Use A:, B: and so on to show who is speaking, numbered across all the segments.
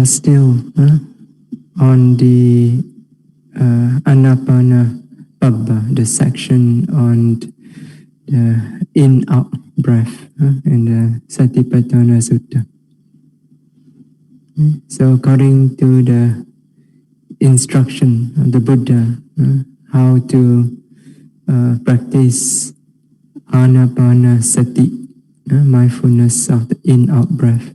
A: are still on the Anapana Pabba, the section on the in-out breath in the Satipatthana Sutta. So according to the instruction of the Buddha, how to practice Anapanasati, mindfulness of the in-out breath.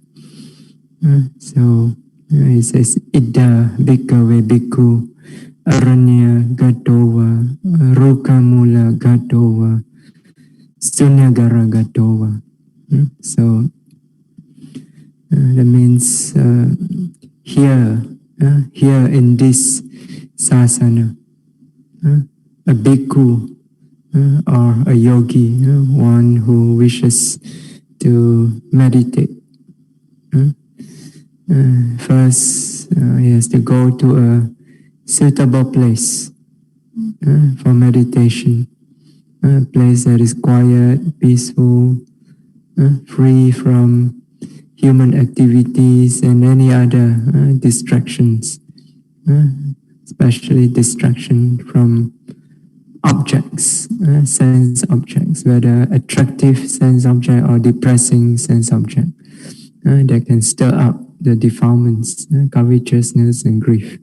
A: So he says, Idda bhikkhave bhikkhu aranya gatova rukamula gatova sunyagara gatova. So that means here in this sasana, a bhikkhu or a yogi, one who wishes to meditate, first he has to go to a suitable place for meditation, a place that is quiet, peaceful, free from human activities and any other distractions, especially distraction from objects, sense objects, whether attractive sense object or depressing sense object, that can stir up the defilements, covetousness and grief.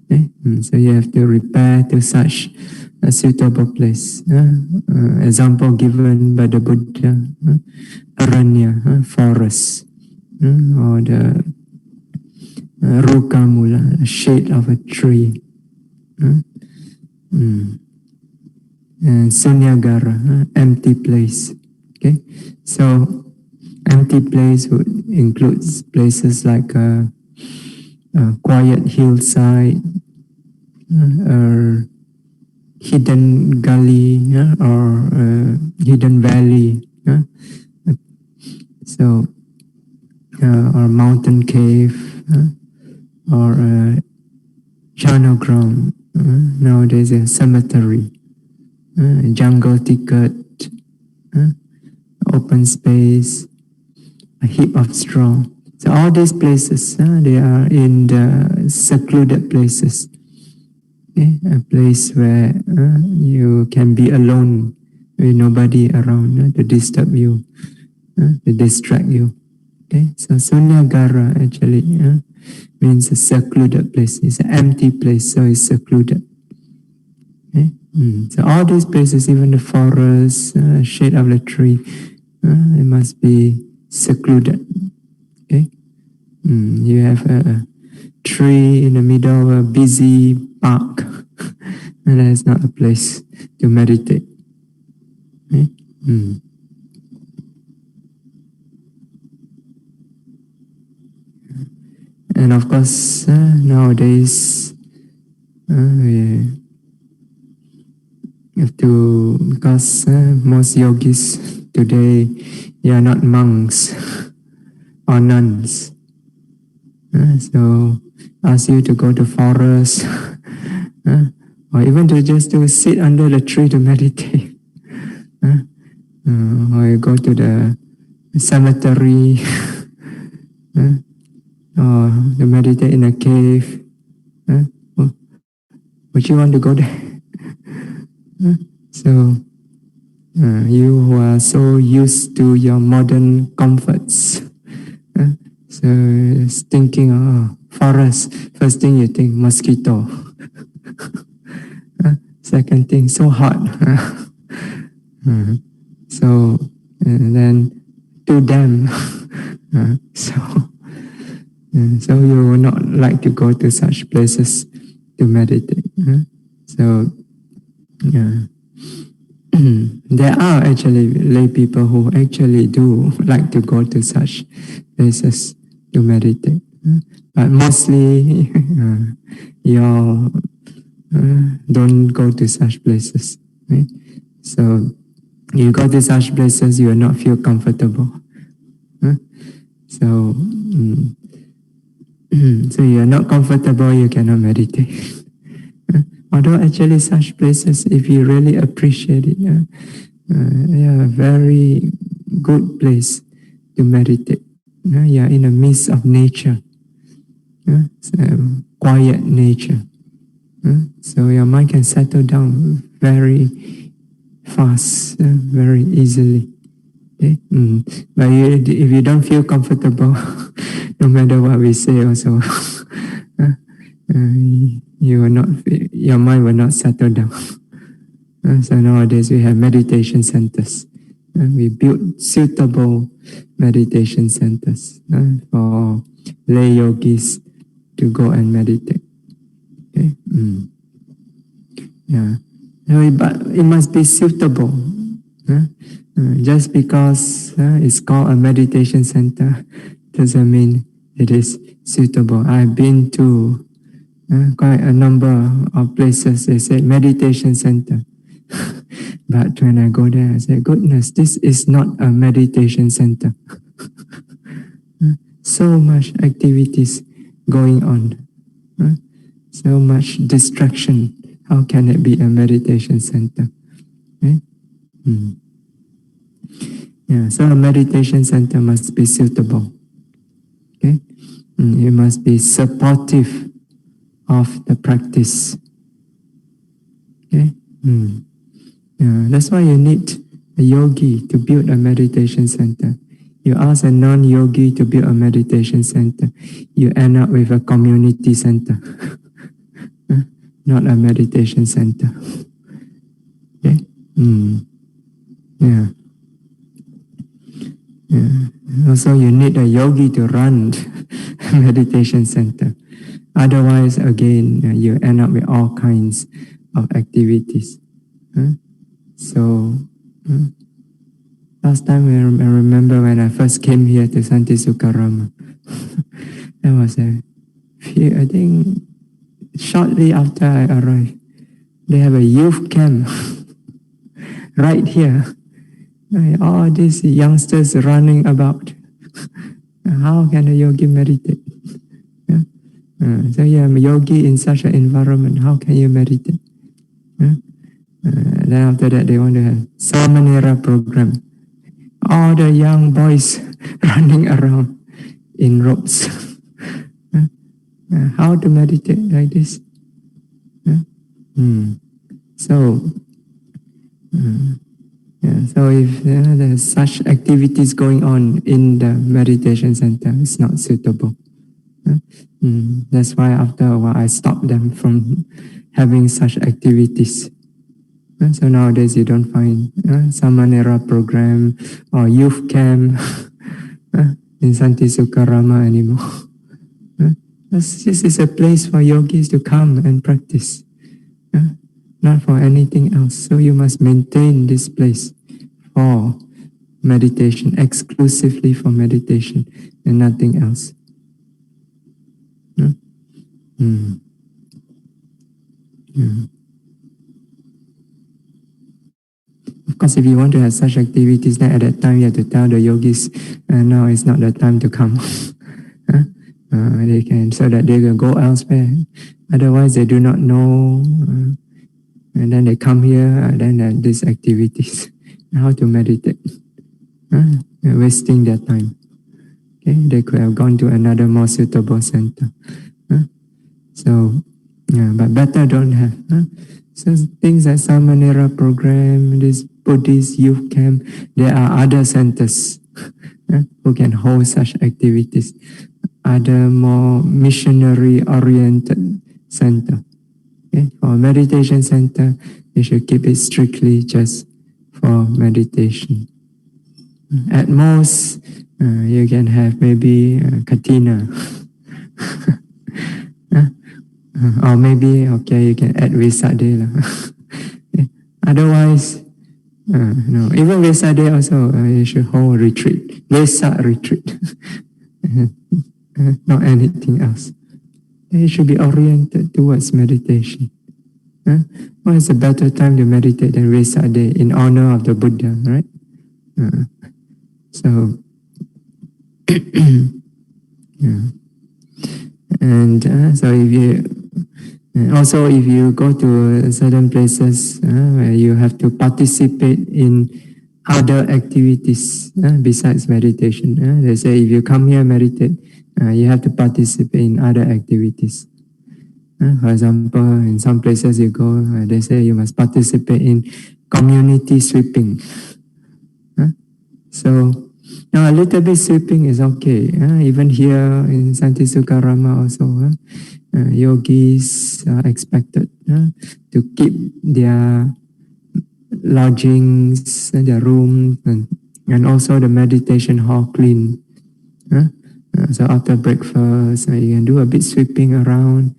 A: Okay? So you have to repair to such a suitable place. Example given by the Buddha, aranya, forest, or the rukamula, shade of a tree. And sunyagara, empty place. Okay, so empty place would include places like a quiet hillside, or hidden gully, or hidden valley. So, or mountain cave, or a charnel ground. Nowadays, a cemetery, jungle thicket, open space, a heap of straw. So all these places, they are in the secluded places. Okay? A place where you can be alone with nobody around to disturb you, to distract you. Okay? So sunyagara actually means a secluded place. It's an empty place, so it's secluded. Okay? So all these places, even the forest, shade of the tree, it must be secluded. Okay? You have a tree in the middle of a busy park, and that is not a place to meditate. Okay? And of course, nowadays, we have to, because most yogis today, they are not monks or nuns. So ask you to go to forest, or even to sit under the tree to meditate, or you go to the cemetery, or to meditate in a cave. Would you want to go there? So you who are so used to your modern comforts, so thinking, forest, first thing you think, mosquito. Second thing, so hot. So, and then too damp. So you will not like to go to such places to meditate. So there are actually lay people who actually do like to go to such places to meditate. But mostly you all don't go to such places. Right? So you go to such places, you will not feel comfortable. So you are not comfortable, you cannot meditate. Although actually such places, if you really appreciate it, they are a very good place to meditate. You are in the midst of nature. quiet nature. So your mind can settle down very fast, very easily. Okay? But if you don't feel comfortable, no matter what we say also, you will not, your mind will not settle down. So nowadays we have meditation centers. We build suitable meditation centers for lay yogis to go and meditate. Okay? Yeah. No, but it must be suitable. Just because it's called a meditation center doesn't mean it is suitable. I've been to quite a number of places. They say meditation center. But when I go there, I say, goodness, this is not a meditation center. So much activities going on. So much distraction. How can it be a meditation center? Okay? Yeah, so a meditation center must be suitable. Okay? It must be supportive of the practice. Okay? Yeah, that's why you need a yogi to build a meditation center. You ask a non-yogi to build a meditation center, you end up with a community center, not a meditation center. Okay? Yeah. Also, you need a yogi to run a meditation center. Otherwise, again, you end up with all kinds of activities. So, last time I remember when I first came here to Santi Sukarama, that was I think shortly after I arrived, they have a youth camp right here. All these youngsters running about. How can a yogi meditate? So you have a yogi in such an environment, how can you meditate? Then after that, they want to have samaṇera program. All the young boys running around in robes. How to meditate like this? So if there's such activities going on in the meditation center, it's not suitable. That's why after a while I stopped them from having such activities. So nowadays you don't find samaṇera program or youth camp in Santi Sukarama anymore. This is a place for yogis to come and practice, not for anything else. So you must maintain this place for meditation, exclusively for meditation and nothing else. Of course, if you want to have such activities, then at that time you have to tell the yogis, now is not the time to come. They can, so that they can go elsewhere. Otherwise, they do not know, and then they come here, and then these activities, how to meditate. They're wasting their time. Okay, they could have gone to another more suitable center. So, but better don't have. So things like samaṇera program, this Buddhist youth camp, there are other centers who can hold such activities. Other more missionary-oriented center. Okay? For a meditation center, you should keep it strictly just for meditation. At most, you can have maybe katina. Or maybe, okay, you can add Vassa day. Otherwise, no. Even Vassa day also, you should hold retreat. Vassa retreat. Not anything else. It should be oriented towards meditation. What is a better time to meditate than Vassa day in honor of the Buddha, right? So, and so if you also if you go to certain places where you have to participate in other activities besides meditation, they say if you come here meditate, you have to participate in other activities. For example, in some places you go, they say you must participate in community sweeping. So now a little bit sweeping is okay. Even here in Santi Sukarama also, yogis are expected to keep their lodgings, their rooms, and also the meditation hall clean. So after breakfast, you can do a bit sweeping around.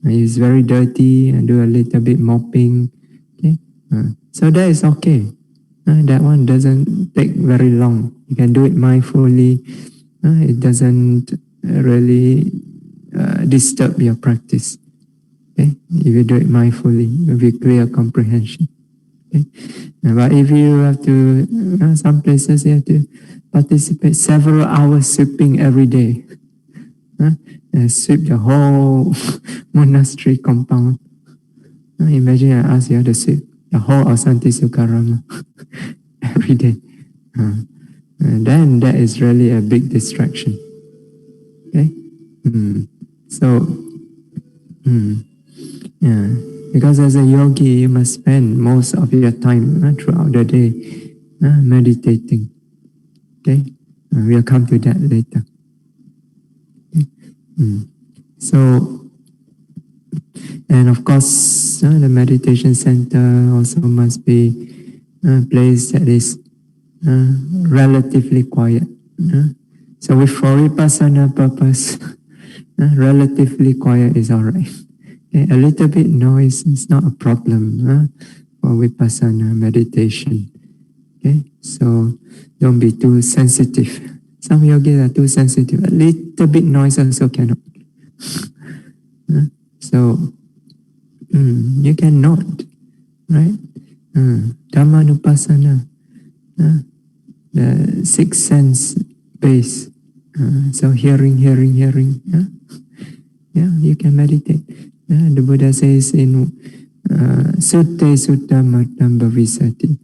A: It's very dirty, and do a little bit mopping. Okay? So that is okay. That one doesn't take very long. You can do it mindfully. It doesn't really disturb your practice. Okay? If you do it mindfully, with clear comprehension. Okay? But if you have to, some places you have to participate several hours sweeping every day. Sweep the whole monastery compound. Imagine I ask you to sweep the whole of Santi Sukarama every day. And then that is really a big distraction. Okay? So, yeah. Because as a yogi, you must spend most of your time throughout the day meditating. Okay? We'll come to that later. So, and of course, the meditation center also must be a place that is relatively quiet. So for Vipassana purpose, relatively quiet is alright. Okay? A little bit noise is not a problem for Vipassana meditation. Okay? So don't be too sensitive. Some yogis are too sensitive. A little bit noise also cannot. So you cannot, right? Dhamma nupassana, the sixth sense base. So hearing. Yeah, you can meditate. The Buddha says in Sutte Sutta Martam Bhavisati,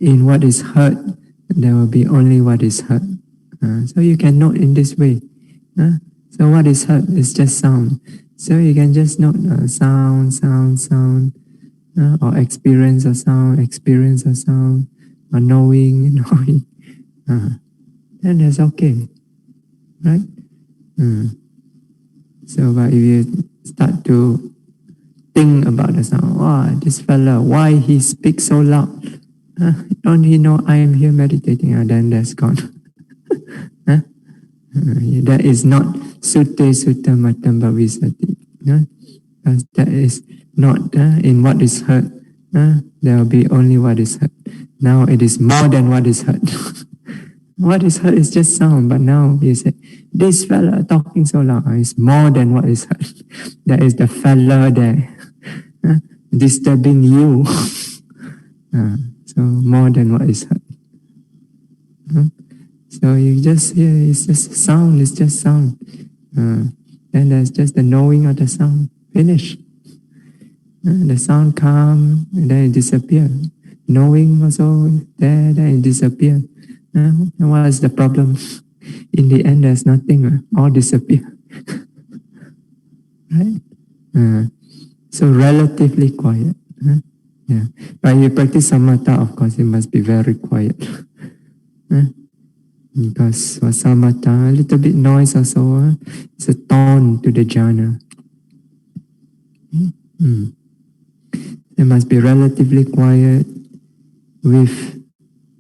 A: in what is heard, there will be only what is heard. So you can note in this way. So what is heard is just sound. So you can just note sound, or experience a sound, or knowing. Then that's okay, right? So but if you start to think about the sound, this fella, why he speaks so loud? Don't he know I am here meditating? Then that's gone. That is not Sutte Sutta Mattam Bhavisati. Because that is not in what is heard. There will be only what is heard. Now it is more than what is heard. What is heard is just sound, but now you say, this fella talking so loud is more than what is heard. That is the fella there disturbing you. So more than what is heard. So you just hear, it's just sound, it's just sound. Then there's just the knowing of the sound. Finish. The sound come, and then it disappears. Knowing also there, then it disappears. And what is the problem? In the end, there's nothing. All disappear. Right? So relatively quiet. Yeah. But you practice samatha, of course, it must be very quiet. Because for samatha, a little bit noise also, it's a tone to the jhana. It must be relatively quiet with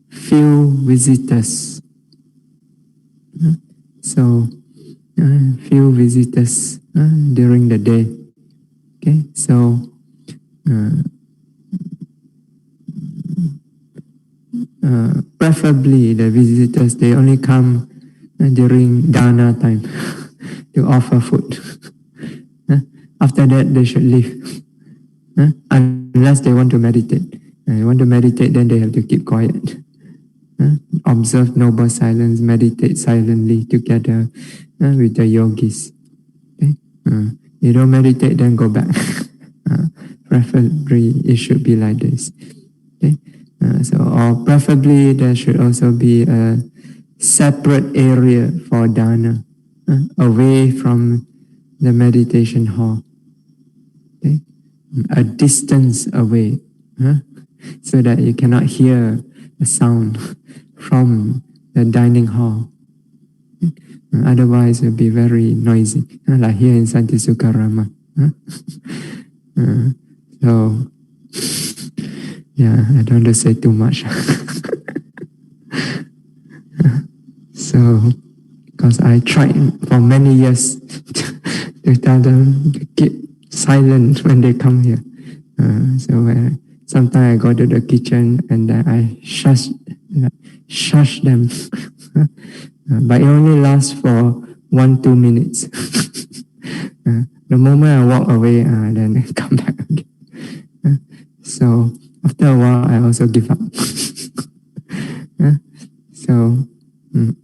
A: few visitors. So, few visitors during the day. Okay, so preferably the visitors, they only come during dana time to offer food. After that, they should leave. Unless they want to meditate. They want to meditate, then they have to keep quiet. Observe noble silence, meditate silently together with the yogis. Okay? You don't meditate, then go back. Preferably, it should be like this. Okay? Or preferably, there should also be a separate area for dana. away from the meditation hall. Okay? A distance away, so that you cannot hear the sound from the dining hall. Otherwise, it will be very noisy, like here in Santi Sukarama. So, yeah, I don't want to say too much. So, because I tried for many years to tell them to keep silent when they come here. So sometimes I go to the kitchen and I shush them. But it only lasts for 1-2 minutes. The moment I walk away, then I come back again. So after a while, I also give up. So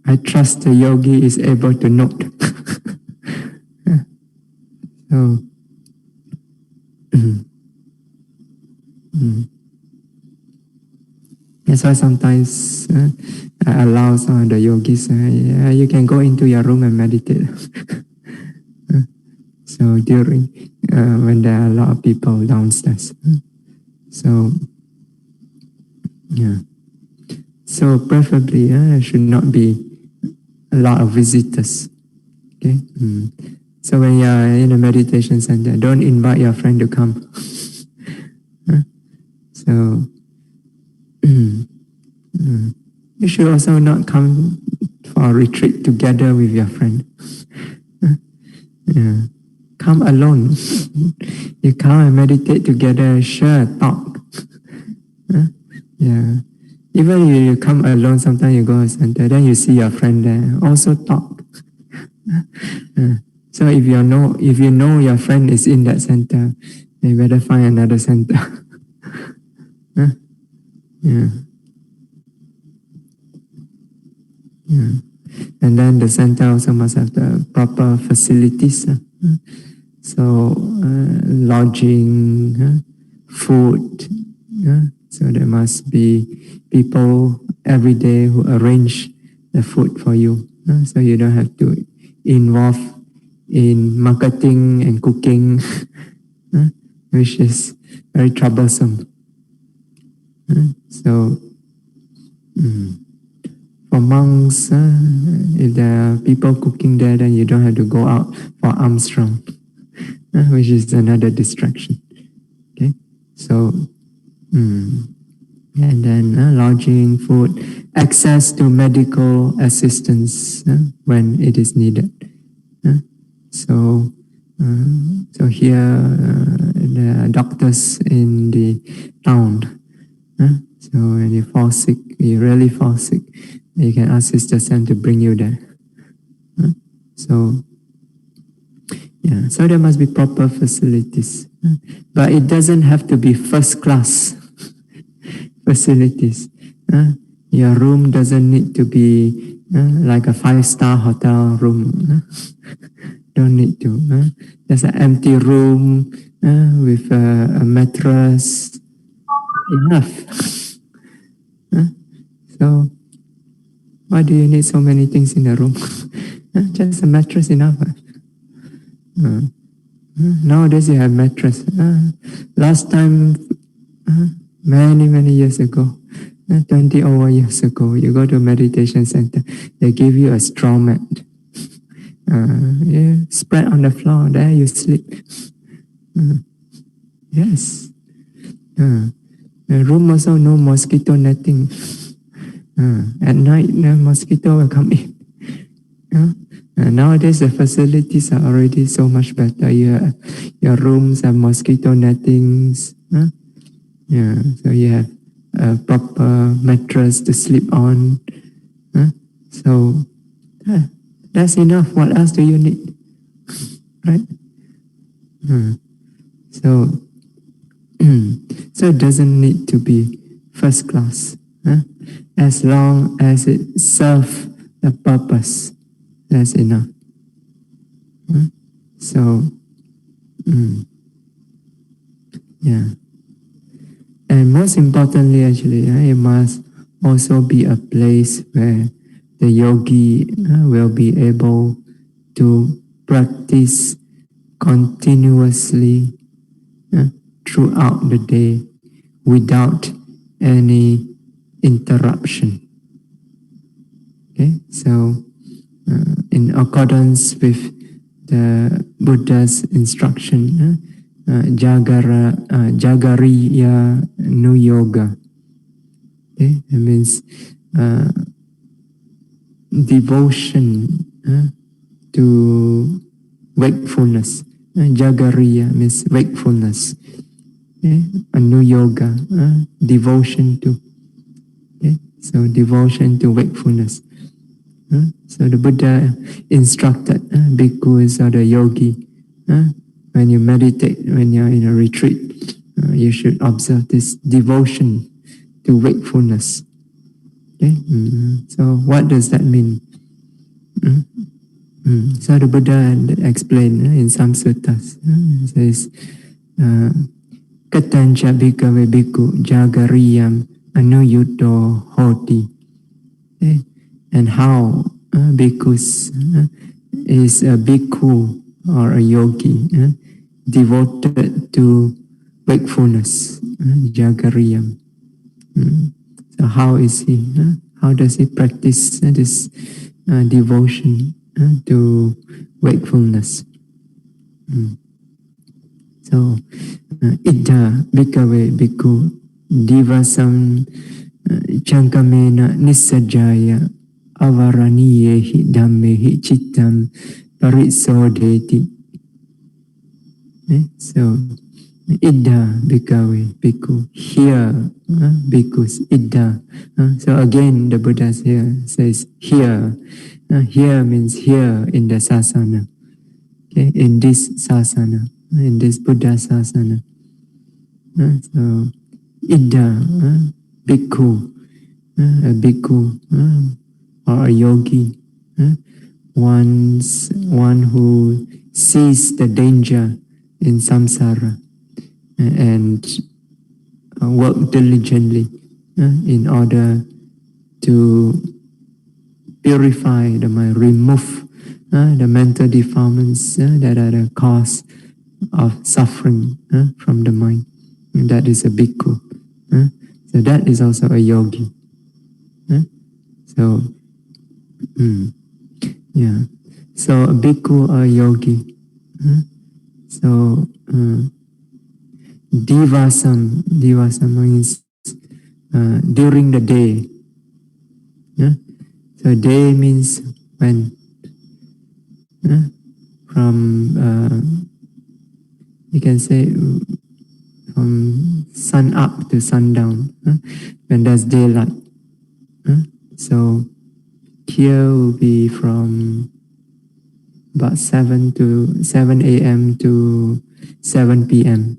A: I trust the yogi is able to note. So that's why sometimes I allow some of the yogis, you can go into your room and meditate. So during, when there are a lot of people downstairs. So, yeah. So preferably, there should not be a lot of visitors. Okay. So when you are in a meditation center, don't invite your friend to come. So you should also not come for a retreat together with your friend. Yeah. Come alone. You come and meditate together, share, talk. Yeah. Even if you come alone, sometimes you go to a center, then you see your friend there, also talk. So if you know your friend is in that center, you better find another center. Yeah. Yeah. And then the center also must have the proper facilities. So lodging, food. So there must be people every day who arrange the food for you. So you don't have to involve in marketing and cooking, which is very troublesome. So for monks, if there are people cooking there, then you don't have to go out for Armstrong, which is another distraction. Okay, so and then lodging, food, access to medical assistance when it is needed. So here there are doctors in the town. So when you fall sick, you really fall sick, you can ask Sister Sam to bring you there. So yeah, so there must be proper facilities, but it doesn't have to be first class facilities. Your room doesn't need to be like a 5-star hotel room. Don't need to. There's an empty room with a mattress. Enough. So why do you need so many things in a room? Just a mattress enough. Nowadays you have mattress. Last time, many years ago, 20 over years ago, you go to a meditation center, they give you a straw mat. You spread on the floor, there you sleep. Yes. The room also no mosquito netting. At night, the mosquito will come in. Nowadays, the facilities are already so much better. Your rooms have mosquito nettings. Yeah, so you have a proper mattress to sleep on. So that's enough. What else do you need? Right? So it doesn't need to be first class. As long as it serves the purpose, that's enough. So, yeah. And most importantly, actually, it must also be a place where the yogi will be able to practice continuously throughout the day without any interruption. Okay, so in accordance with the Buddha's instruction, Jagariya no yoga. Okay, it means devotion to wakefulness. Jagariya means wakefulness. Okay? No yoga, devotion to. Okay? So devotion to wakefulness. So the Buddha instructed bhikkhus or the yogi, when you meditate, when you're in a retreat, you should observe this devotion to wakefulness. Okay? So what does that mean? So the Buddha explained in some suttas. It says, Katancha bhikkhave bhikkhu jagariyam anuyuto hoti. Okay? And how bhikkhus is a bhikkhu or a yogi devoted to wakefulness, jagariyam. So how is he? How does he practice this devotion to wakefulness? So, idha bhikkhave bhikkhu divasam chankamena nissajaya avaraniyehi dhammehi chittam parisodheti. So, idha bhikkhave bhikkhu, here, bhikkhus, idha. So again, the Buddha here says here. Here means here in the sasana. Okay, in this sasana, in this Buddha sasana. So, idha, bhikkhu, a bhikkhu or a yogi, one who sees the danger in samsara and work diligently in order to purify the mind, remove the mental defilements that are the cause of suffering from the mind. And that is a bhikkhu. So that is also a yogi. So, yeah. So a bhikkhu or a yogi. So divasam means during the day. So day means when? From you can say from sun up to sundown, when there's daylight. So here will be from about 7 a.m. to 7 p.m.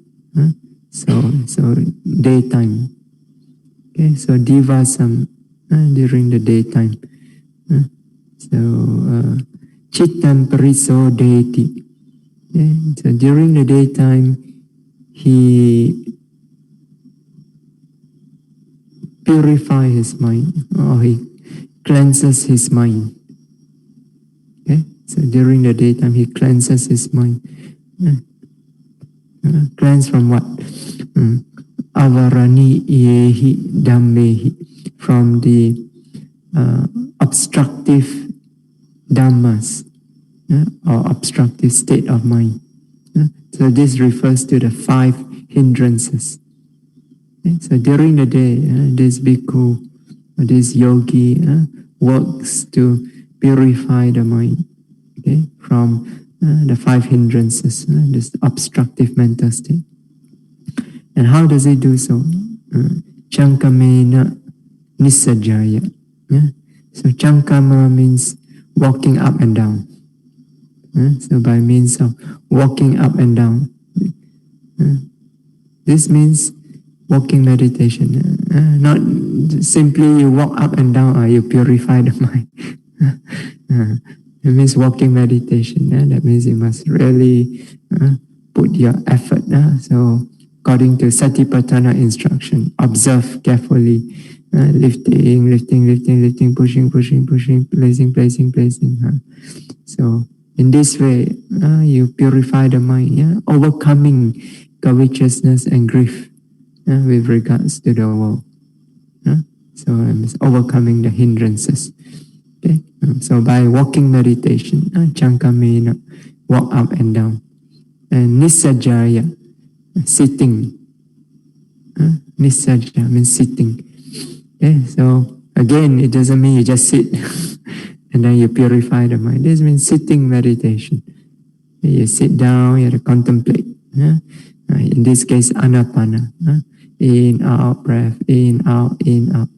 A: So daytime. Okay, so divasam during the daytime. So chittam parisodheti. Okay, so during the daytime, he purifies his mind, or he cleanses his mind. Okay, so during the daytime, he cleanses his mind. Cleanse from what? Avaraniyehi dhammehi, from the obstructive dhammas, or obstructive state of mind. So this refers to the 5 hindrances. Okay? So during the day, this bhikkhu, this yogi works to purify the mind, okay, from the 5 hindrances, this obstructive mental state. And how does he do so? Chankamena nissajaya. So chankama means walking up and down. So by means of walking up and down. This means walking meditation. Not simply you walk up and down or you purify the mind. It means walking meditation. That means you must really put your effort. So according to Satipatthana instruction, observe carefully. Lifting, pushing, placing. So In this way, you purify the mind, overcoming covetousness and grief with regards to the world. So it's overcoming the hindrances. Okay? So by walking meditation, Chankamena, walk up and down. And Nisajaya, sitting. Nisaja means sitting. Okay? So again, it doesn't mean you just sit and then you purify the mind. This means sitting meditation. You sit down, you have to contemplate. In this case, anapana. In, out, breath, in, out, in, out.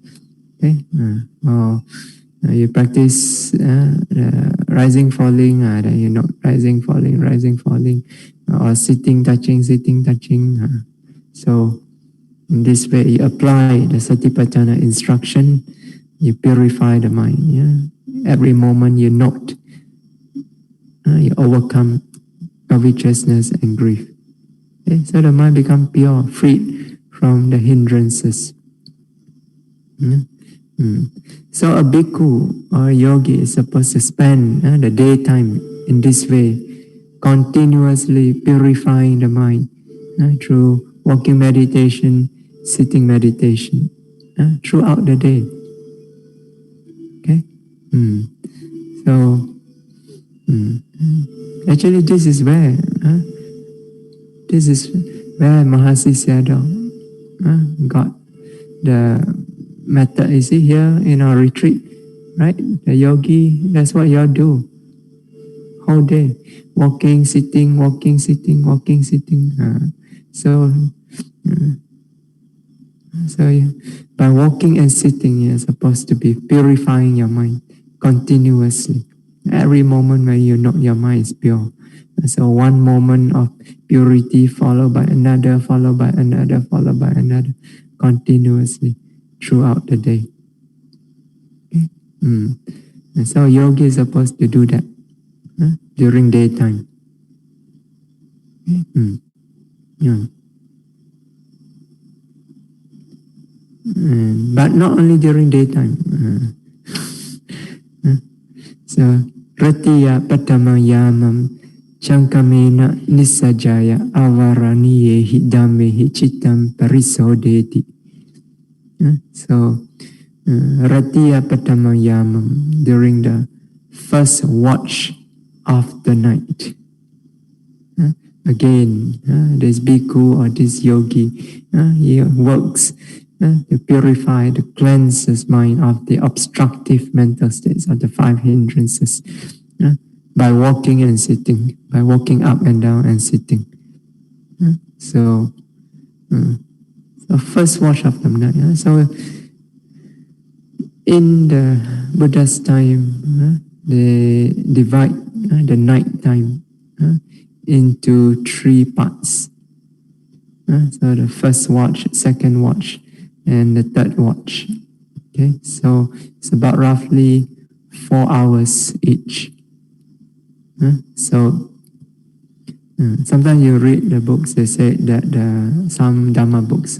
A: Okay? Or you practice rising, falling, then you know, rising, falling, or sitting, touching. So in this way, you apply the Satipatthana instruction, you purify the mind. Every moment you note, you overcome covetousness and grief. Okay? So the mind becomes pure, freed from the hindrances. So a bhikkhu or a yogi is supposed to spend the daytime in this way, continuously purifying the mind through walking meditation, sitting meditation, throughout the day. Okay? So, actually this is where Mahasi Sayadaw got the method. You see here in our retreat, right? The yogi, that's what you all do. Whole day, walking, sitting. So by walking and sitting, you're supposed to be purifying your mind continuously. Every moment when you know your mind is pure. So one moment of purity followed by another, continuously throughout the day. Okay? And so yogi is supposed to do that during daytime. Okay? But not only during daytime. So Ratiya Patama Yamam Chankamena Nisajaya Avaraniyehi Dhamehi Chitam Parisodeti. So Ratiya Patama Yamam, during the first watch of the night. Again, this bhikkhu or this yogi, he works to purify, to cleanse his mind of the obstructive mental states, of the 5 hindrances, by walking and sitting, by walking up and down and sitting. So, the first watch of the night. So, in the Buddha's time, they divide the night time into 3 parts. So the first watch, second watch, and the third watch. Okay, so it's about roughly 4 hours each. So sometimes you read the books, they say that some Dhamma books,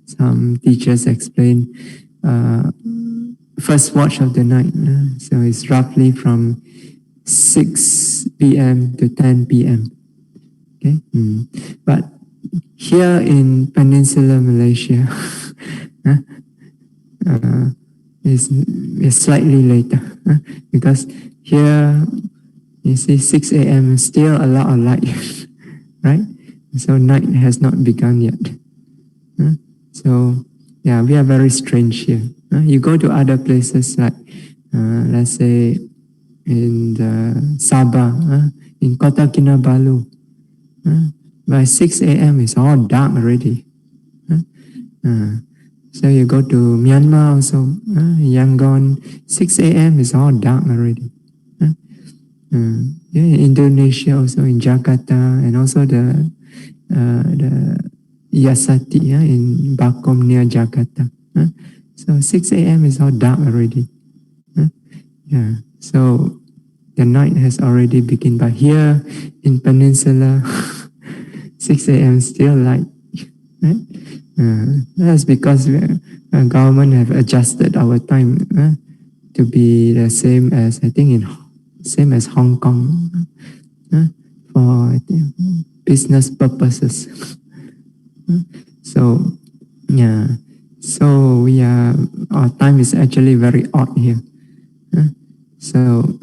A: some teachers explain first watch of the night. So it's roughly from 6 p.m. to 10 p.m. Okay, but here in Peninsular Malaysia, it's slightly later because here you see 6 a.m. is still a lot of light, right? So night has not begun yet. So yeah, we are very strange here. You go to other places like let's say in the Sabah, in Kota Kinabalu, by 6 a.m. it's all dark already. So you go to Myanmar also, Yangon, 6 a.m. is all dark already. In Indonesia also, in Jakarta, and also the Yasati in Bakom near Jakarta. So 6 a.m. is all dark already. So the night has already begun. But here in Peninsula, 6 a.m. still light. Right? That's because the government have adjusted our time to be the same as, I think, in same as Hong Kong, for business purposes. So, yeah. So we are, our time is actually very odd here. So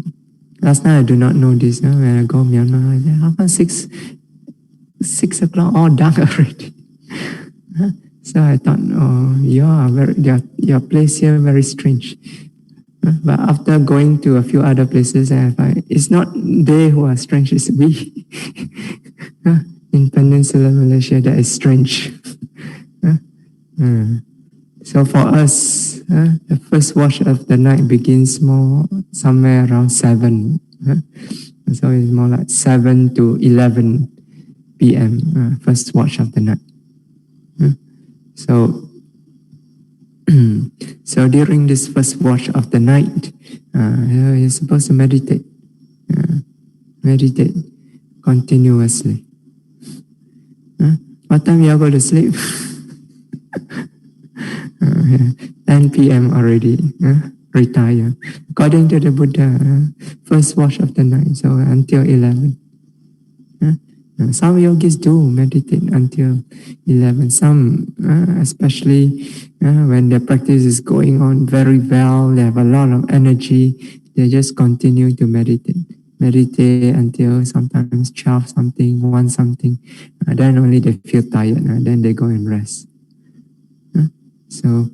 A: last night I do not know this. When I go Myanmar, I say, how come 6 o'clock all dark already? So I thought, oh, your place here very strange. But after going to a few other places, I find it's not they who are strange, it's we. In Peninsular Malaysia, that is strange. So for us, the first watch of the night begins somewhere around 7. So it's more like 7 to 11 p.m. First watch of the night. So so during this first watch of the night, you're supposed to meditate. Meditate continuously. What time you go to sleep? 10 p.m. already. Retire. According to the Buddha, first watch of the night, so until 11. Some yogis do meditate until 11. Some, especially when their practice is going on very well, they have a lot of energy, they just continue to meditate. Meditate until sometimes 12 something, 1 something. Then only they feel tired, then they go and rest. So,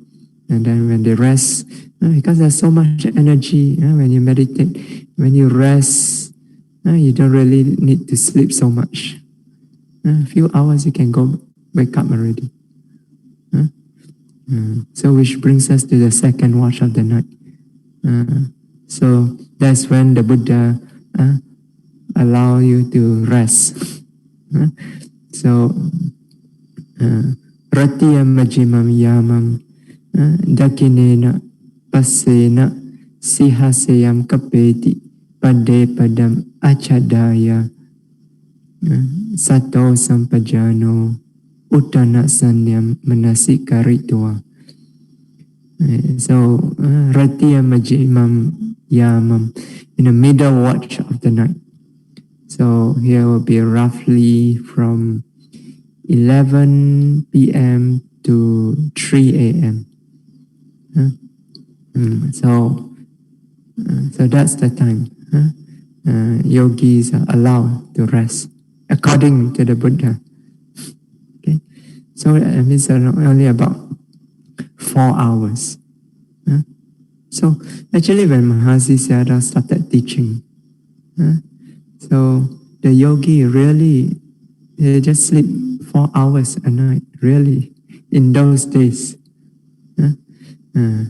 A: and then when they rest, because there's so much energy when you meditate, when you rest, you don't really need to sleep so much. A few hours you can go wake up already. So which brings us to the second watch of the night. So that's when the Buddha allow you to rest. So Ratiya Majimam Yamam Dakinena Pasena Sihasayam Kapeti Pade Padam Achadaya Sato Sampajano Uttana Sanyam Manasikaritwa. So Ratiya Majimam Yamam, in the middle watch of the night. So here will be roughly from 11 p.m. to 3 a.m. So that's the time yogis are allowed to rest according to the Buddha. Okay, so that means only about 4 hours. So actually, when Mahasi Sayadaw started teaching, so the yogi really just sleep 4 hours a night. Really, in those days.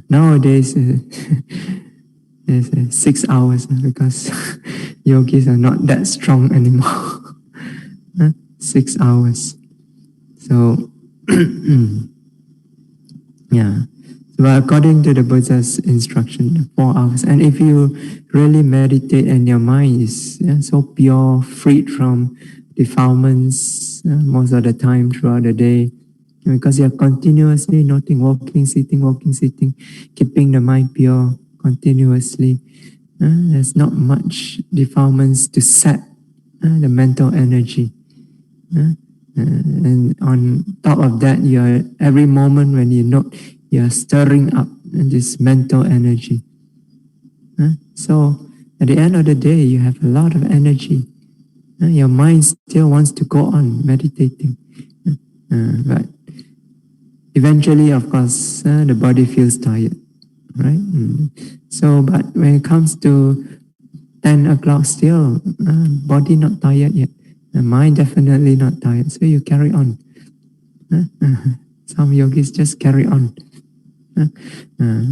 A: Nowadays, it's 6 hours because yogis are not that strong anymore. 6 hours. So, yeah. But according to the Buddha's instruction, 4 hours. And if you really meditate and your mind is so pure, freed from defilements most of the time throughout the day, because you're continuously noting, walking, sitting, keeping the mind pure continuously, there's not much defilements to set the mental energy. And on top of that, you're every moment when you note, you're stirring up this mental energy. So at the end of the day, you have a lot of energy. Your mind still wants to go on meditating. But eventually, of course, the body feels tired, right? So, but when it comes to 10 o'clock still, body not tired yet. The mind definitely not tired. So you carry on. Some yogis just carry on.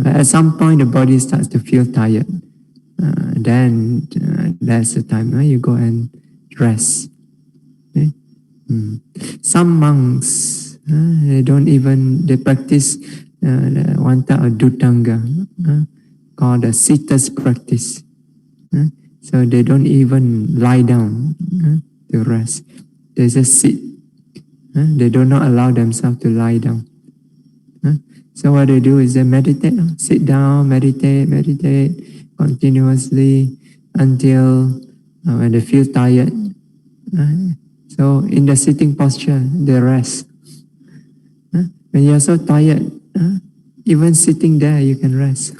A: At some point, the body starts to feel tired. Then that's the time you go and rest. Okay? Some monks, they practice one type of dhutanga called the sitter's practice. So they don't even lie down to rest. They just sit. They do not allow themselves to lie down. So what they do is they meditate, sit down, meditate continuously until when they feel tired. So in the sitting posture, they rest. When you are so tired, even sitting there, you can rest.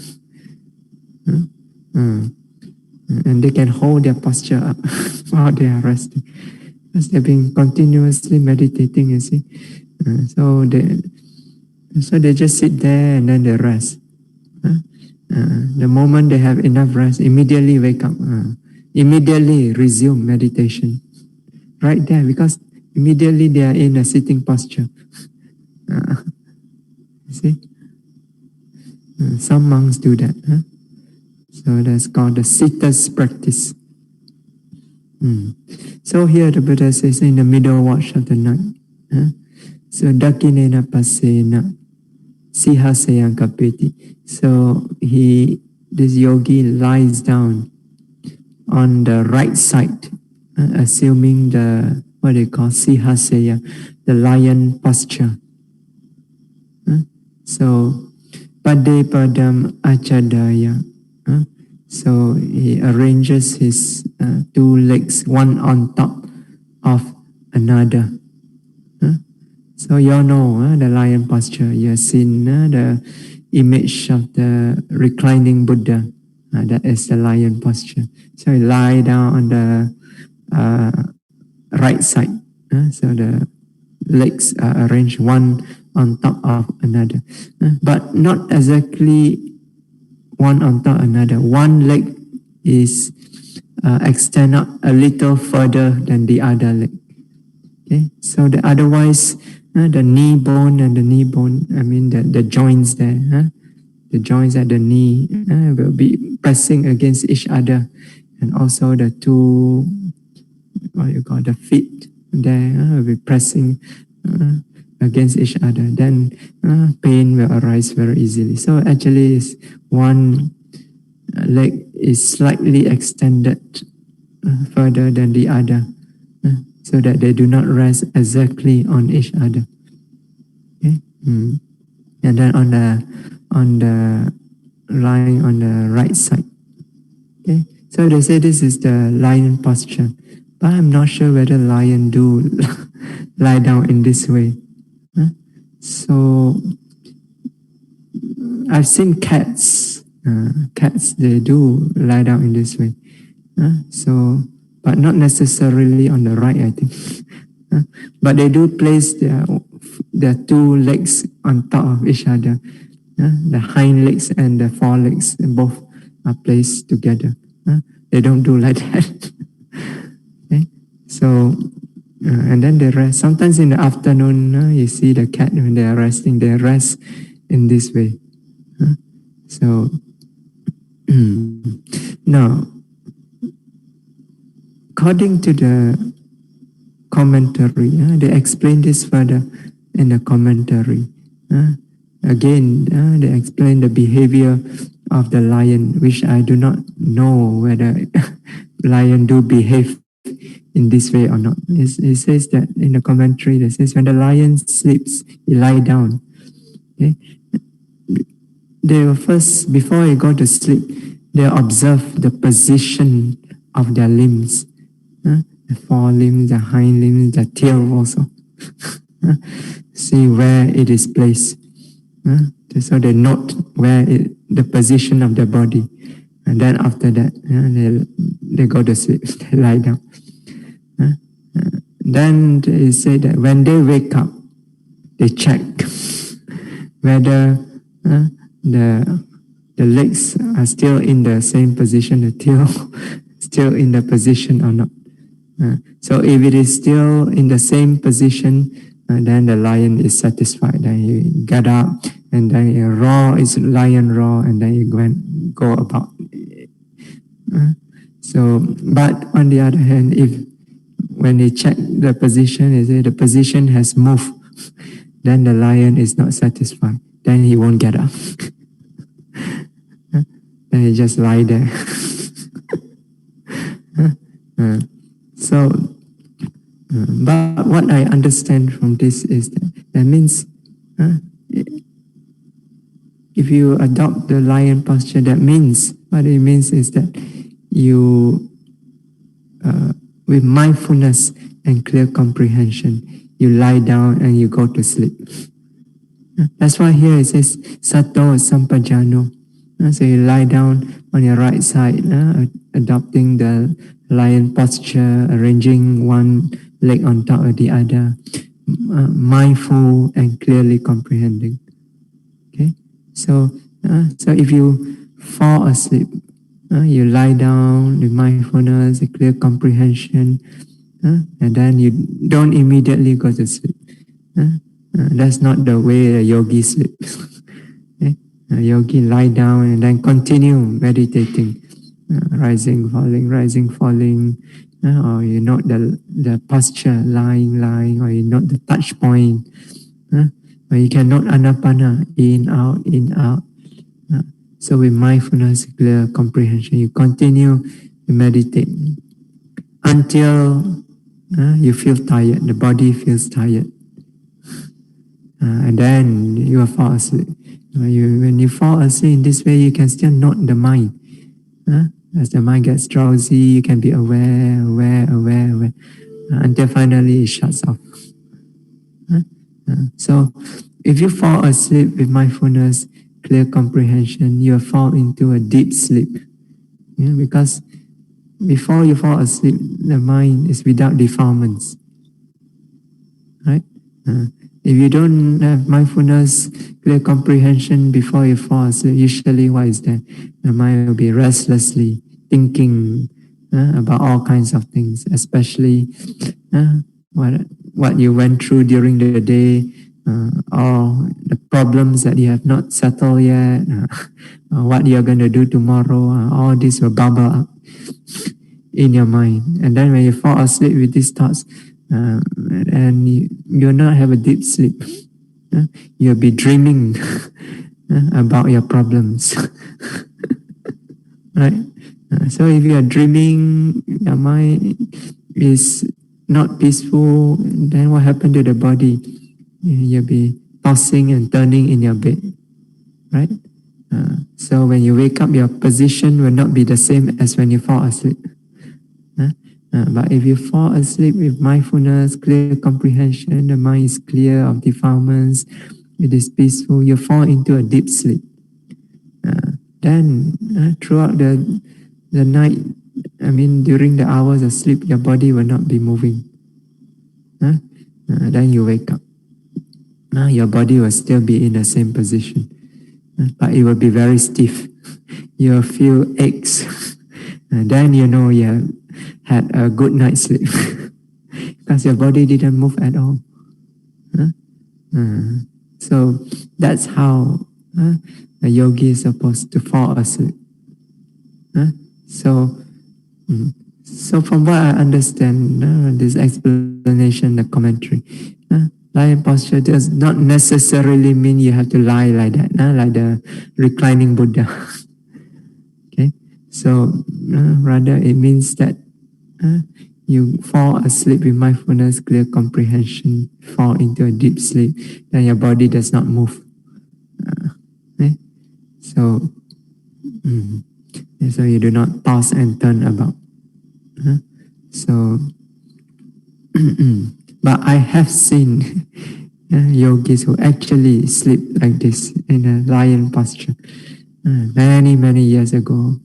A: And they can hold their posture up while they are resting. Because they've been continuously meditating, you see. So they just sit there and then they rest. The moment they have enough rest, immediately wake up, immediately resume meditation. Right there, because immediately they are in a sitting posture. You see? Some monks do that. So that's called the sitter's practice. So here the Buddha says in the middle watch of the night. So dakinena pasena sihasaya kapiti. So this yogi lies down on the right side, assuming the what they call sihasaya, the lion posture. So pade padam achadaya. So he arranges his two legs, one on top of another. So you all know the lion posture. You have seen the image of the reclining Buddha. That is the lion posture. So he lie down on the right side. So the legs are arranged one on top of another. But not exactly one on top of another. One leg is extend out a little further than the other leg. Okay, so otherwise the knee bone and the knee bone, I mean the joints there, the joints at the knee will be pressing against each other, and also the two, what you call, the feet there will be pressing against each other. Then pain will arise very easily. So actually, one leg is slightly extended further than the other, so that they do not rest exactly on each other. Okay? And then on the lying on the right side. Okay? So they say this is the lion posture, but I'm not sure whether lion do lie down in this way. So I've seen cats. Cats, they do lie down in this way. So, but not necessarily on the right, I think. But they do place their two legs on top of each other. The hind legs and the forelegs both are placed together. They don't do like that. Okay? So, and then they rest. Sometimes in the afternoon, you see the cat when they are resting, they rest in this way. So, now, according to the commentary, they explain this further in the commentary. Again, they explain the behavior of the lion, which I do not know whether lion do behave in this way or not. It says that in the commentary, it says when the lion sleeps, he lie down. Okay? They will first, before they go to sleep, they observe the position of their limbs. The forelimbs, the hind limbs, the tail also. See where it is placed. So they note the position of the body. And then after that, they go to sleep, they lie down. Then they say that when they wake up, they check whether the legs are still in the same position, the tail still in the position or not. So if it is still in the same position, then the lion is satisfied. Then he get up, and then he roar, it's lion roar, and then he go about. So, but on the other hand, if when they check the position, they say the position has moved, then the lion is not satisfied. Then he won't get up. Then he just lie there. So, but what I understand from this is that means if you adopt the lion posture, that means, what it means is that you with mindfulness and clear comprehension, you lie down and you go to sleep. That's why here it says Sato Sampajano. So you lie down on your right side, adopting the lion posture, arranging one leg on top of the other, mindful and clearly comprehending. Okay, so if you fall asleep, you lie down with mindfulness, a clear comprehension, and then you don't immediately go to sleep. That's not the way a yogi sleeps. Okay? A yogi lie down and then continue meditating, rising, falling, or you note the posture, lying, or you note the touch point, or you can note anapana, in, out. So with mindfulness, clear comprehension, you continue to meditate until you feel tired, the body feels tired. And then you will fall asleep. When you fall asleep in this way, you can still note the mind. As the mind gets drowsy, you can be aware, until finally it shuts off. So if you fall asleep with mindfulness, clear comprehension, you will fall into a deep sleep. Because before you fall asleep, the mind is without defilements. Right? If you don't have mindfulness, clear comprehension before you fall asleep, usually what is that? The mind will be restlessly thinking about all kinds of things, especially what you went through during the day, or the problems that you have not settled yet, what you're going to do tomorrow, all this will bubble up in your mind. And then when you fall asleep with these thoughts, and you'll not have a deep sleep. You'll be dreaming about your problems. Right? So if you are dreaming, your mind is not peaceful, then what happened to the body? You'll be tossing and turning in your bed. Right? So when you wake up, your position will not be the same as when you fall asleep. But if you fall asleep with mindfulness, clear comprehension, the mind is clear of defilements, it is peaceful, you fall into a deep sleep. Then throughout the night, during the hours of sleep, your body will not be moving. Then you wake up. Your body will still be in the same position, but it will be very stiff. You'll feel aches. Then you know you had a good night's sleep because your body didn't move at all. So that's how a yogi is supposed to fall asleep. So from what I understand, this explanation, the commentary, lion posture does not necessarily mean you have to lie like that, like the reclining Buddha. Okay, so rather it means that you fall asleep with mindfulness, clear comprehension, fall into a deep sleep, then your body does not move. Okay? So you do not toss and turn about. So, but I have seen yogis who actually sleep like this in a lion posture. Many years ago,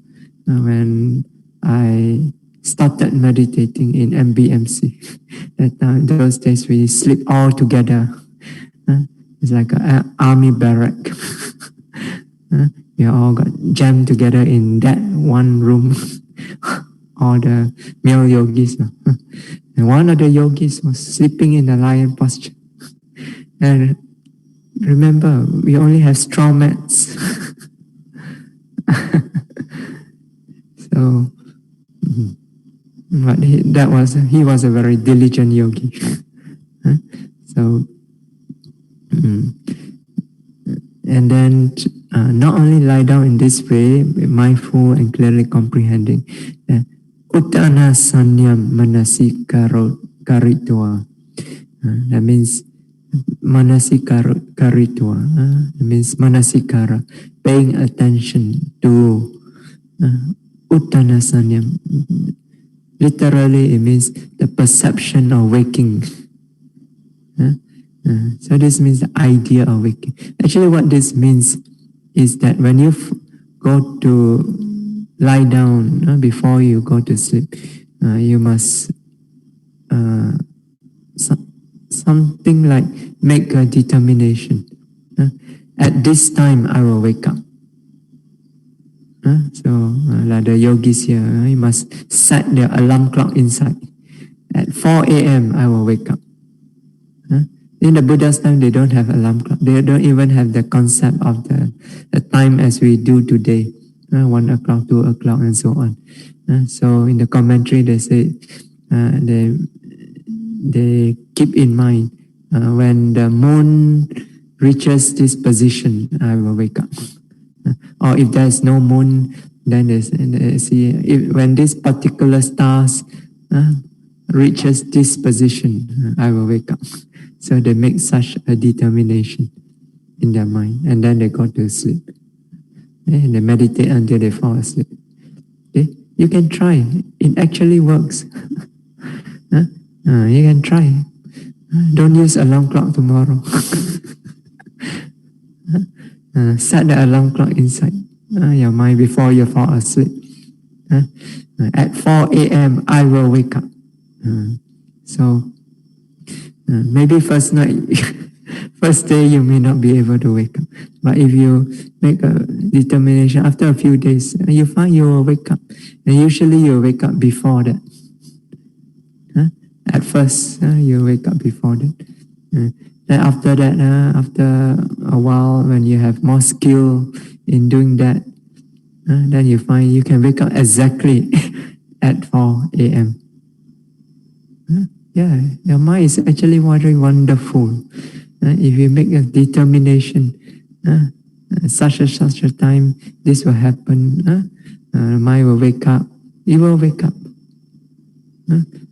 A: when I started meditating in MBMC. At those days we sleep all together. It's like an army barrack. We all got jammed together in that one room. All the male yogis. And one of the yogis was sleeping in the lion posture. And remember, we only have straw mats. So, but he was a very diligent yogi. So, and then not only lie down in this way, be mindful and clearly comprehending. Uttana sanyam manasikaritva. That means manasikaritva. That means manasikara, paying attention to Uttana Sanyam. Literally, it means the perception of waking. So this means the idea of waking. Actually, what this means is that when you go to lie down before you go to sleep, you must something like make a determination. At this time, I will wake up. Like the yogis here, you must set the alarm clock inside. At 4 a.m., I will wake up. In the Buddha's time, they don't have alarm clock. They don't even have the concept of the time as we do today, 1 o'clock, 2 o'clock, and so on. So in the commentary, they say they keep in mind when the moon reaches this position, I will wake up. Or if there's no moon, then they see when this particular stars reaches this position, I will wake up. So they make such a determination in their mind, and then they go to sleep. And they meditate until they fall asleep. You can try. It actually works. You can try. Don't use alarm clock tomorrow. Set the alarm clock inside your mind before you fall asleep. At 4 a.m., I will wake up. Maybe first day you may not be able to wake up. But if you make a determination, after a few days, you find you will wake up. And usually you wake up before that. At first, you wake up before that. Then after that, after a while, when you have more skill in doing that, then you find you can wake up exactly at 4 a.m. Yeah, your mind is actually very wonderful. If you make a determination, such a time, this will happen. The mind will wake up. You will wake up.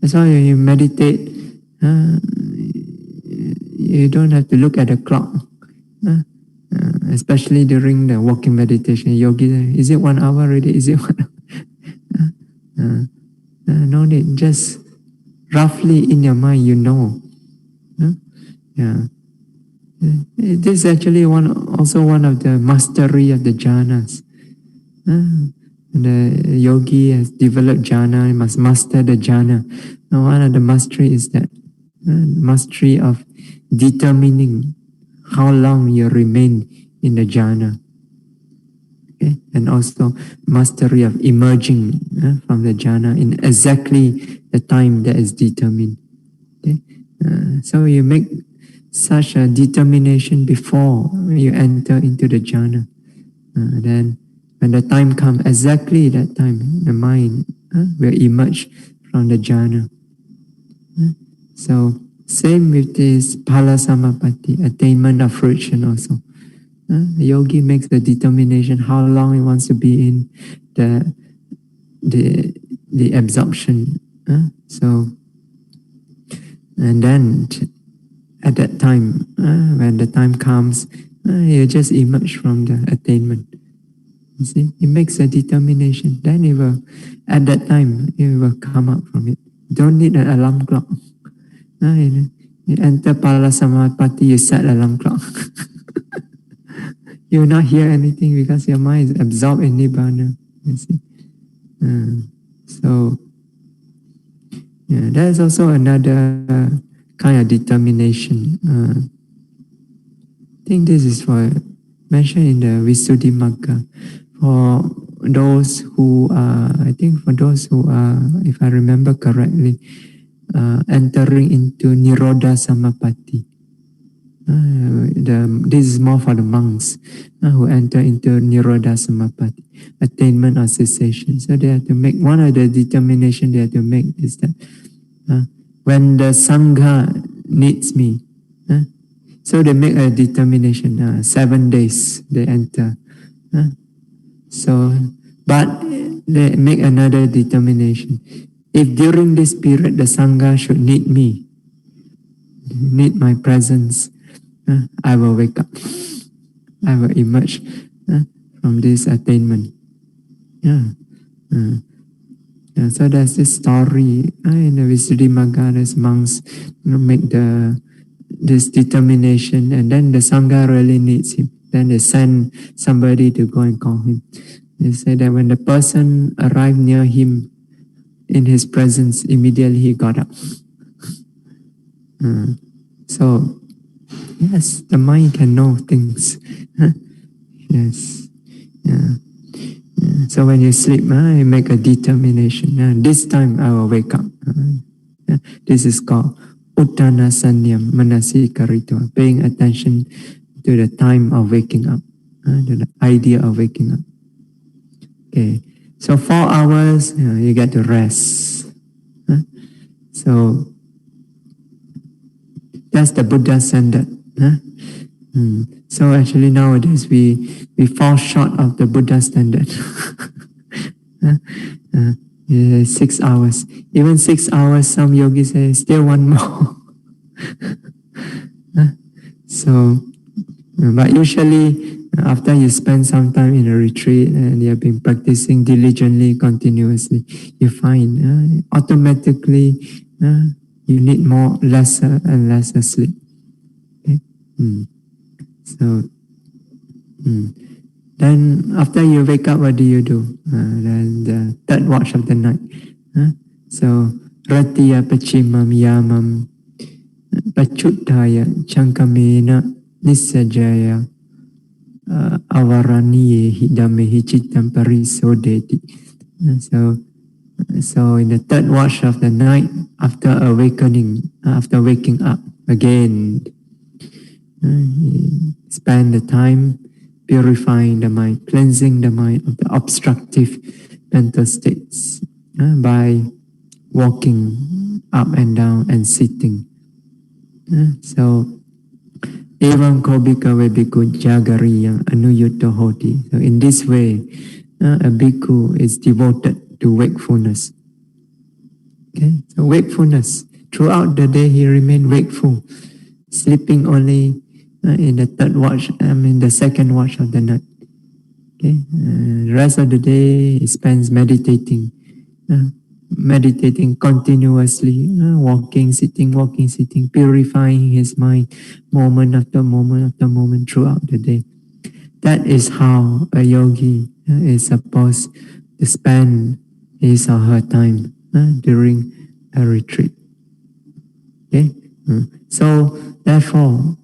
A: That's why when you meditate, you don't have to look at the clock. Especially during the walking meditation. Yogi, is it 1 hour already? Is it 1 hour? No need. Just roughly in your mind, you know. Yeah. This is actually also one of the mastery of the jhanas. The yogi has developed jhana, he must master the jhana. Now, one of the mastery is that mastery of determining how long you remain in the jhana. Okay? And also mastery of emerging from the jhana in exactly the time that is determined. Okay? So you make such a determination before you enter into the jhana. Then when the time comes, exactly that time, the mind will emerge from the jhana. So same with this phala samapatti, attainment of fruition also. The yogi makes the determination how long he wants to be in the absorption. And then at that time, when the time comes, you just emerge from the attainment. You see, he makes a determination. Then he will, at that time, he will come up from it. Don't need an alarm clock. You enter phala samapatti, you set alarm clock. You will not hear anything because your mind is absorbed in nibbana. You see. That is also another kind of determination. I think this is mentioned in the Visuddhimagga. For those who are, if I remember correctly, entering into Nirodha Samapatti. This is more for the monks who enter into Nirodha Samapatti, attainment of cessation. So they have to make, one of the determination they have to make is that when the Sangha needs me, so they make a determination, 7 days they enter. But they make another determination. If during this period the Sangha should need me, need my presence, I will wake up. I will emerge from this attainment. So there's this story in the Visuddhimagga. There's monks make this determination, and then the Sangha really needs him. Then they send somebody to go and call him. They say that when the person arrived near him in his presence, immediately he got up. So, yes, the mind can know things. Yes. Yeah. So when you sleep, you make a determination. This time I will wake up. This is called Uttana Sanyam Manasikarito, paying attention to the time of waking up, to the idea of waking up. Okay, so 4 hours, you get to rest. So that's the Buddha standard. So actually nowadays we fall short of the Buddha standard. 6 hours. Even 6 hours, some yogis say, still one more. So, but usually after you spend some time in a retreat and you have been practicing diligently, continuously, you find automatically you need lesser and lesser sleep. Okay? So, then after you wake up, what do you do? Then the third watch of the night. So, Ratiya Pachimam Yamam Pachuttaya Chankamena Nisajaya Avaraniye Hidamehi Chittam Parisodeti. So in the third watch of the night, after awakening, after waking up again, spend the time purifying the mind, cleansing the mind of the obstructive mental states by walking up and down and sitting. So, evam ko bhikkhave bhikkhu jagariyam anuyutta hoti. So in this way, a bhikkhu is devoted to wakefulness. Okay, so wakefulness. Throughout the day, he remained wakeful, sleeping only in the third watch, the second watch of the night. Okay, the rest of the day he spends meditating, meditating continuously, walking, sitting, purifying his mind, moment after moment after moment throughout the day. That is how a yogi is supposed to spend his or her time during a retreat. Okay, so therefore,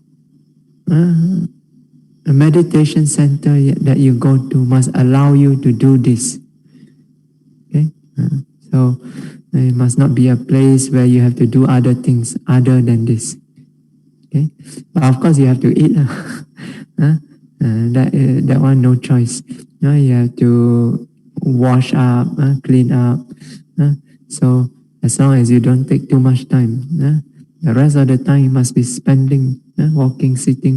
A: a meditation center that you go to must allow you to do this. Okay, so it must not be a place where you have to do other things other than this. Okay, but of course you have to eat. That one no choice. You have to wash up, clean up. So as long as you don't take too much time, the rest of the time you must be spending walking, sitting.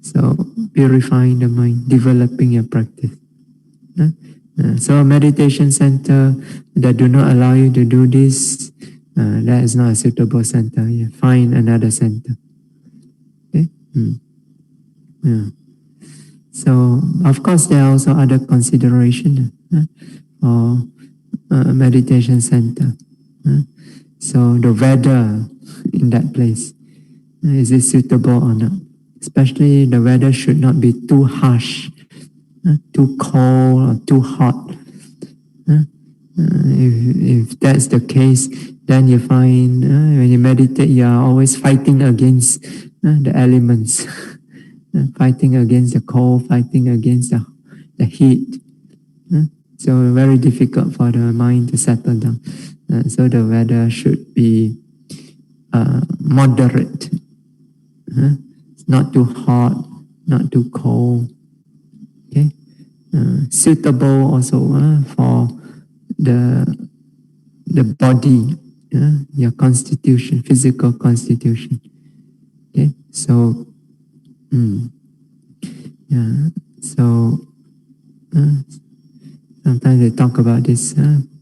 A: So purifying the mind, developing your practice. So a meditation center that do not allow you to do this, that is not a suitable center. Find another center. Okay? So of course there are also other considerations for a meditation center. So the weather in that place, is it suitable or not? Especially the weather should not be too harsh, too cold or too hot. If that's the case, then you find when you meditate, you are always fighting against the elements, fighting against the cold, fighting against the heat. So very difficult for the mind to settle down. So the weather should be moderate. Not too hot, not too cold. Okay, suitable also for the body, your constitution, physical constitution. Okay, so so sometimes they talk about this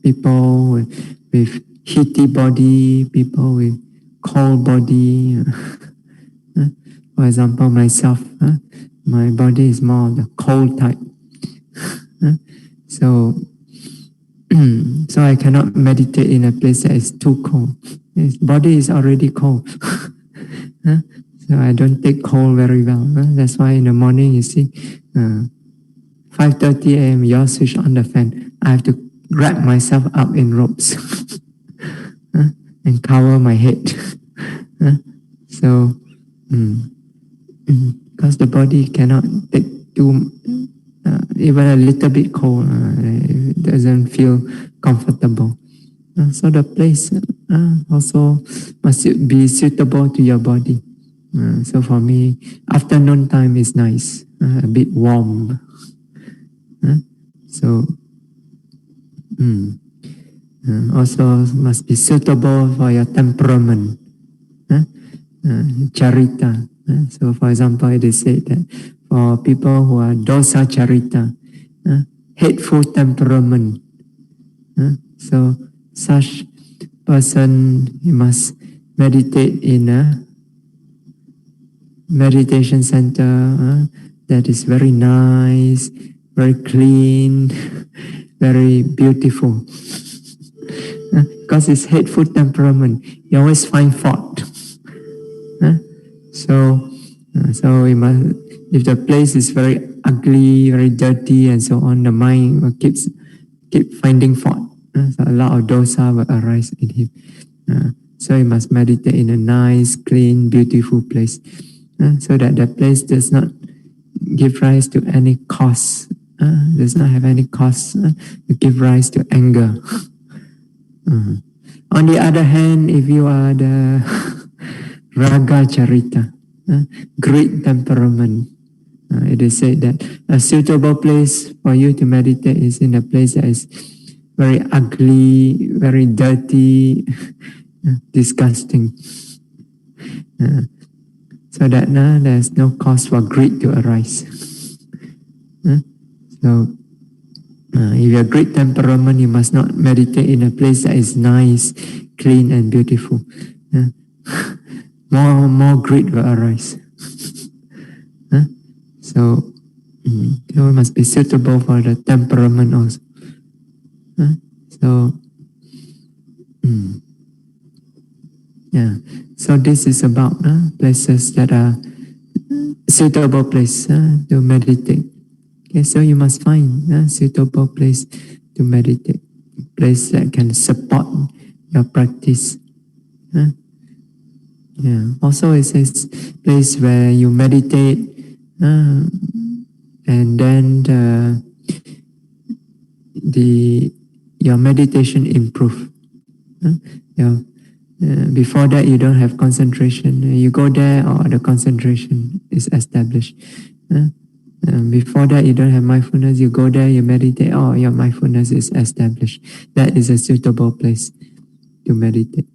A: people with heaty body, people with cold body. For example, myself, my body is more of the cold type. So, so I cannot meditate in a place that is too cold. His body is already cold. Huh? So I don't take cold very well. That's why in the morning you see, 5:30 a.m. you all switch on the fan. I have to wrap myself up in ropes and cover my head. So, because the body cannot take too, even a little bit cold, it doesn't feel comfortable. So the place also must be suitable to your body. So for me, afternoon time is nice, a bit warm. So also must be suitable for your temperament. Charita. So for example, it is said that for people who are dosa charita, hateful temperament, so such person, he must meditate in a meditation center that is very nice, very clean, very beautiful. Because it's hateful temperament, you always find fault. So we must, if the place is very ugly, very dirty, and so on, the mind will keep finding fault. So a lot of dosa will arise in him. So he must meditate in a nice, clean, beautiful place, so that the place does not give rise to any cause, does not have any cause to give rise to anger. On the other hand, if you are the raga charita, great temperament, it is said that a suitable place for you to meditate is in a place that is very ugly, very dirty, disgusting. So that there's no cause for greed to arise. So if you have great temperament, you must not meditate in a place that is nice, clean and beautiful. More greed will arise. So it must be suitable for the temperament also. So so this is about places that are suitable place to meditate. Okay, so you must find a suitable place to meditate, place that can support your practice. Also it says place where you meditate and then your meditation improve. Before that you don't have concentration. You go there, or the concentration is established. Before that you don't have mindfulness. You go there, you meditate, your mindfulness is established. That is a suitable place to meditate.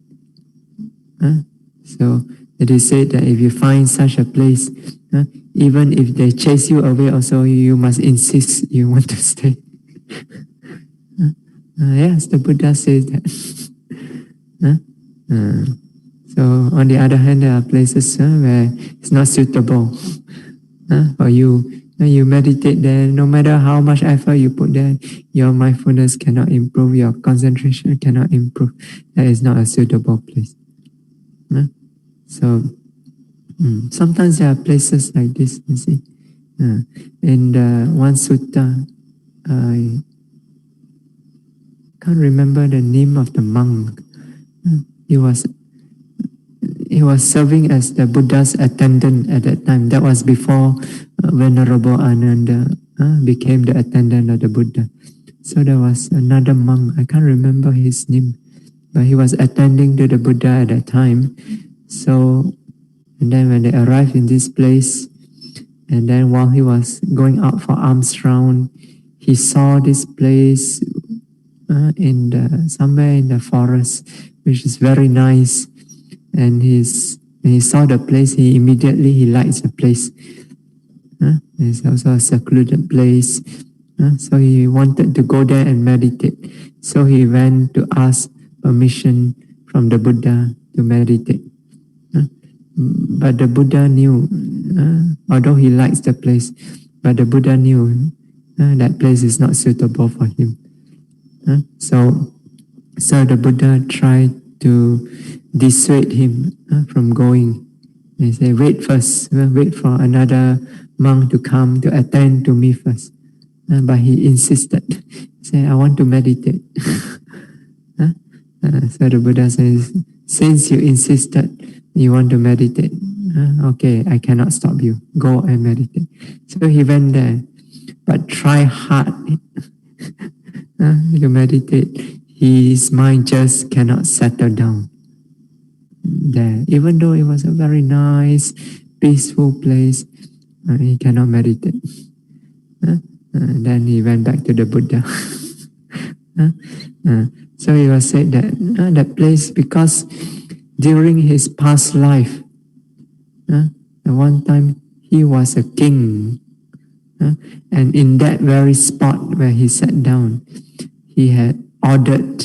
A: So it is said that if you find such a place, even if they chase you away also, you must insist you want to stay. Yes, the Buddha says that. So on the other hand, there are places where it's not suitable for you. You meditate there, no matter how much effort you put there, your mindfulness cannot improve, your concentration cannot improve. That is not a suitable place. So sometimes there are places like this, you see. In the one sutta, I can't remember the name of the monk. He was serving as the Buddha's attendant at that time. That was before Venerable Ananda became the attendant of the Buddha. So there was another monk, I can't remember his name, but he was attending to the Buddha at that time. So, and then when they arrived in this place, and then while he was going out for alms round, he saw this place somewhere in the forest, which is very nice. And when he saw the place, he immediately likes the place. It's also a secluded place. So he wanted to go there and meditate. So he went to ask permission from the Buddha to meditate. But the Buddha knew, although he likes the place, but the Buddha knew that place is not suitable for him. So the Buddha tried to dissuade him from going. He said, wait first, wait for another monk to come to attend to me first. But he insisted. He said, I want to meditate. So the Buddha says, since you insisted you want to meditate, okay, I cannot stop you. Go and meditate. So he went there, but try hard to meditate. His mind just cannot settle down there. Even though it was a very nice, peaceful place, he cannot meditate. Then he went back to the Buddha. So he was said that that place, because during his past life, at one time he was a king, and in that very spot where he sat down, he had ordered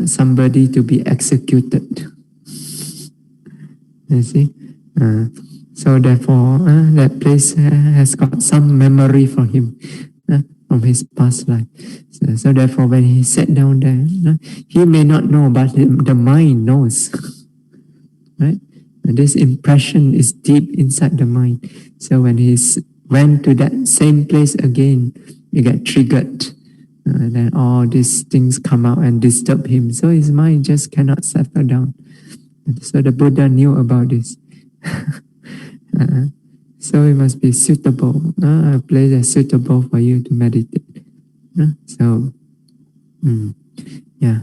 A: somebody to be executed. You see, so therefore that place has got some memory for him from his past life. So therefore, when he sat down there, he may not know, but the mind knows, right? And this impression is deep inside the mind. So when he went to that same place again, he get triggered. And then all these things come out and disturb him. So his mind just cannot settle down. So the Buddha knew about this. So it must be suitable, a place that's suitable for you to meditate. So, yeah.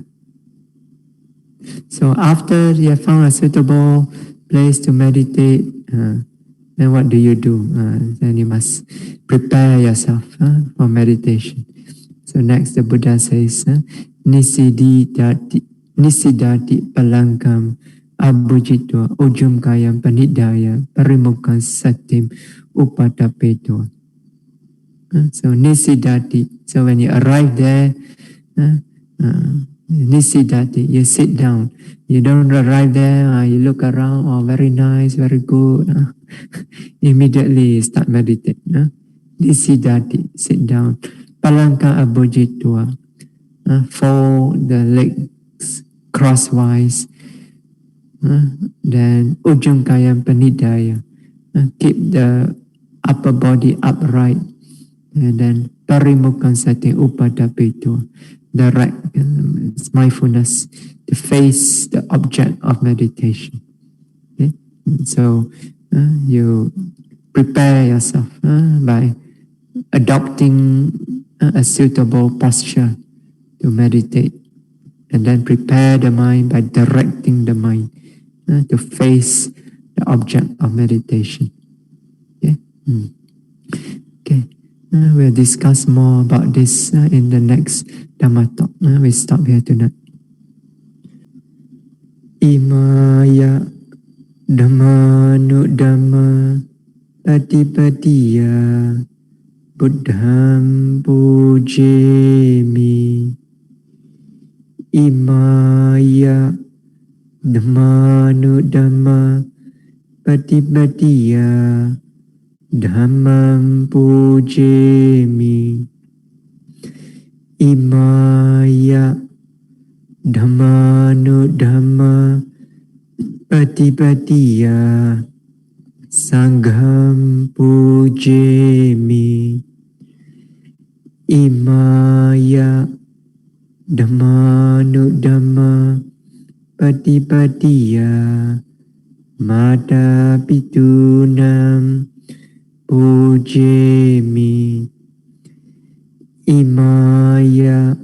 A: So after you have found a suitable place to meditate, then what do you do? Then you must prepare yourself for meditation. So next the Buddha says, Nisidati palankam abujitwa ujum kayam panidaya parimukha satim upadapetua. So nisidati. So when you arrive there, nisidati, you sit down. You don't arrive there, you look around, oh, very nice, very good. Immediately you start meditating. Nisidati, sit down. Palangka abujitwa, fold the legs crosswise. Then ujung kayam panidaya, keep the upper body upright. And then parimukha sati upadapetua, direct mindfulness to face the object of meditation. Okay? So you prepare yourself by adopting a suitable posture to meditate, and then prepare the mind by directing the mind to face the object of meditation. Okay? Okay. We'll discuss more about this in the next Dhamma talk. We stop here tonight. Imaya Dhammanu Dhamma Patipatiya Buddham Pujemi. Imaya Dhammanu Dhamma Patipatiya Dhammam Pujemi. Imaya Dhammanu Dhamma Patipatiya Sangham Pujemi. Imaya Dhammanu Dhamma Patipatiya Mata Pitunam Pujemi. Imaya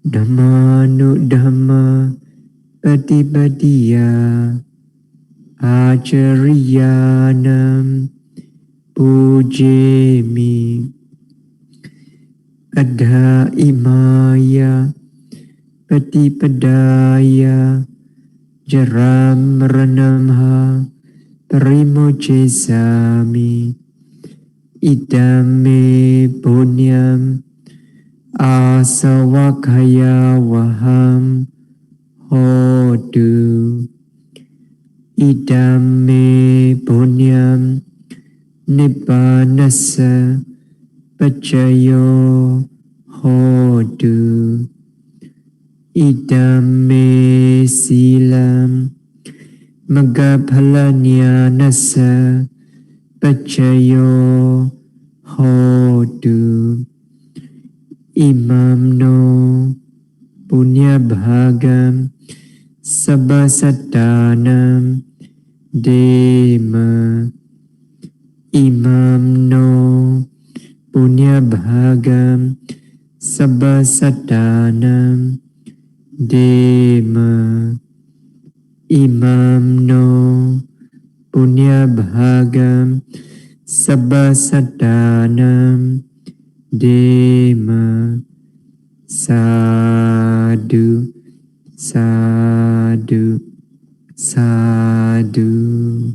A: Dhammanu Dhamma Patipatiya Acariyanam Pujemi. Adha imaya Patipadaya Jaram Ranamha Parimocesami. Idame punyam asawakaya waham hodu. Idame punyam nibbanasa Pachayo hotu idame silam Magaphalanyanasa Pachayo hotu imam no punya bhagam sabbasatanam dema imam no punya bhagam sabbasatanam dema imam no punya bhagam sabbasatanam dema sadhu sadhu sadhu.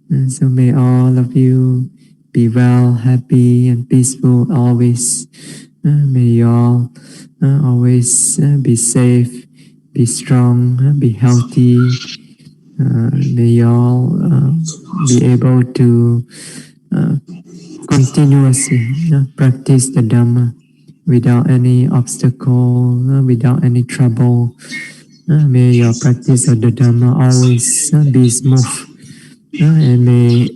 A: And so may all of you be well, happy and peaceful always. May you all always be safe, be strong, be healthy. May you all be able to continuously practice the Dhamma without any obstacle, without any trouble. May your practice of the Dhamma always be smooth, and may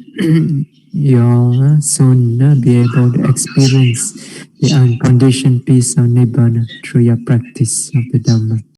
A: you all soon be able to experience the unconditioned peace of Nibbana through your practice of the Dhamma.